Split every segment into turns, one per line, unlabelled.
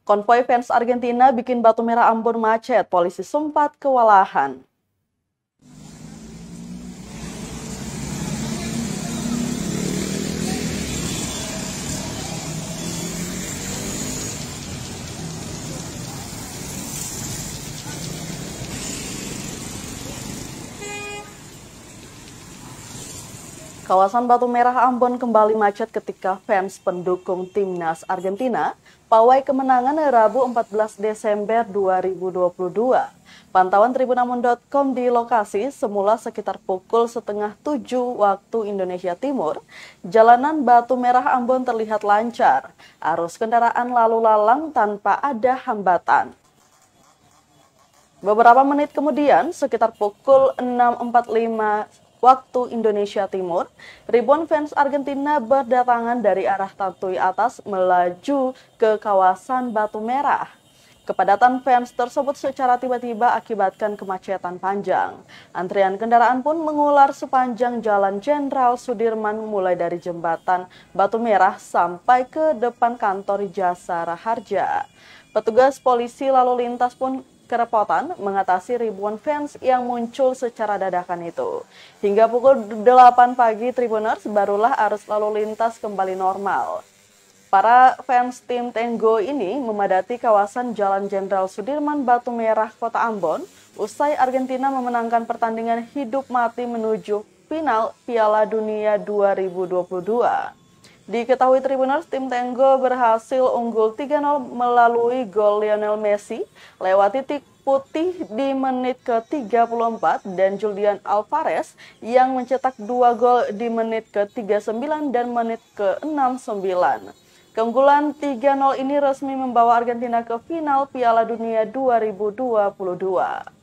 Konvoi fans Argentina bikin Batu Merah Ambon macet, polisi sempat kewalahan. Kawasan Batu Merah Ambon kembali macet ketika fans pendukung timnas Argentina pawai kemenangan Rabu 14 Desember 2022. Pantauan tribunambon.com di lokasi semula sekitar pukul 6:30 waktu Indonesia Timur, jalanan Batu Merah Ambon terlihat lancar, arus kendaraan lalu lalang tanpa ada hambatan. Beberapa menit kemudian, sekitar pukul 6.45 waktu Indonesia Timur, ribuan fans Argentina berdatangan dari arah Tantui Atas melaju ke kawasan Batu Merah. Kepadatan fans tersebut secara tiba-tiba akibatkan kemacetan panjang. Antrian kendaraan pun mengular sepanjang Jalan Jenderal Sudirman mulai dari jembatan Batu Merah sampai ke depan kantor Jasa Raharja. Petugas polisi lalu lintas pun kerepotan mengatasi ribuan fans yang muncul secara dadakan itu. Hingga pukul 8 pagi Tribuners barulah arus lalu lintas kembali normal. Para fans tim Tenggo ini memadati kawasan Jalan Jenderal Sudirman Batu Merah Kota Ambon usai Argentina memenangkan pertandingan hidup mati menuju final Piala Dunia 2022. Diketahui Tribuners, tim Tenggo berhasil unggul 3-0 melalui gol Lionel Messi lewat titik putih di menit ke-34 dan Julian Alvarez yang mencetak 2 gol di menit ke-39 dan menit ke-69. Keunggulan 3-0 ini resmi membawa Argentina ke final Piala Dunia 2022.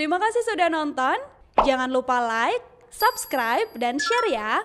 Terima kasih sudah nonton. Jangan lupa like, subscribe, dan share ya.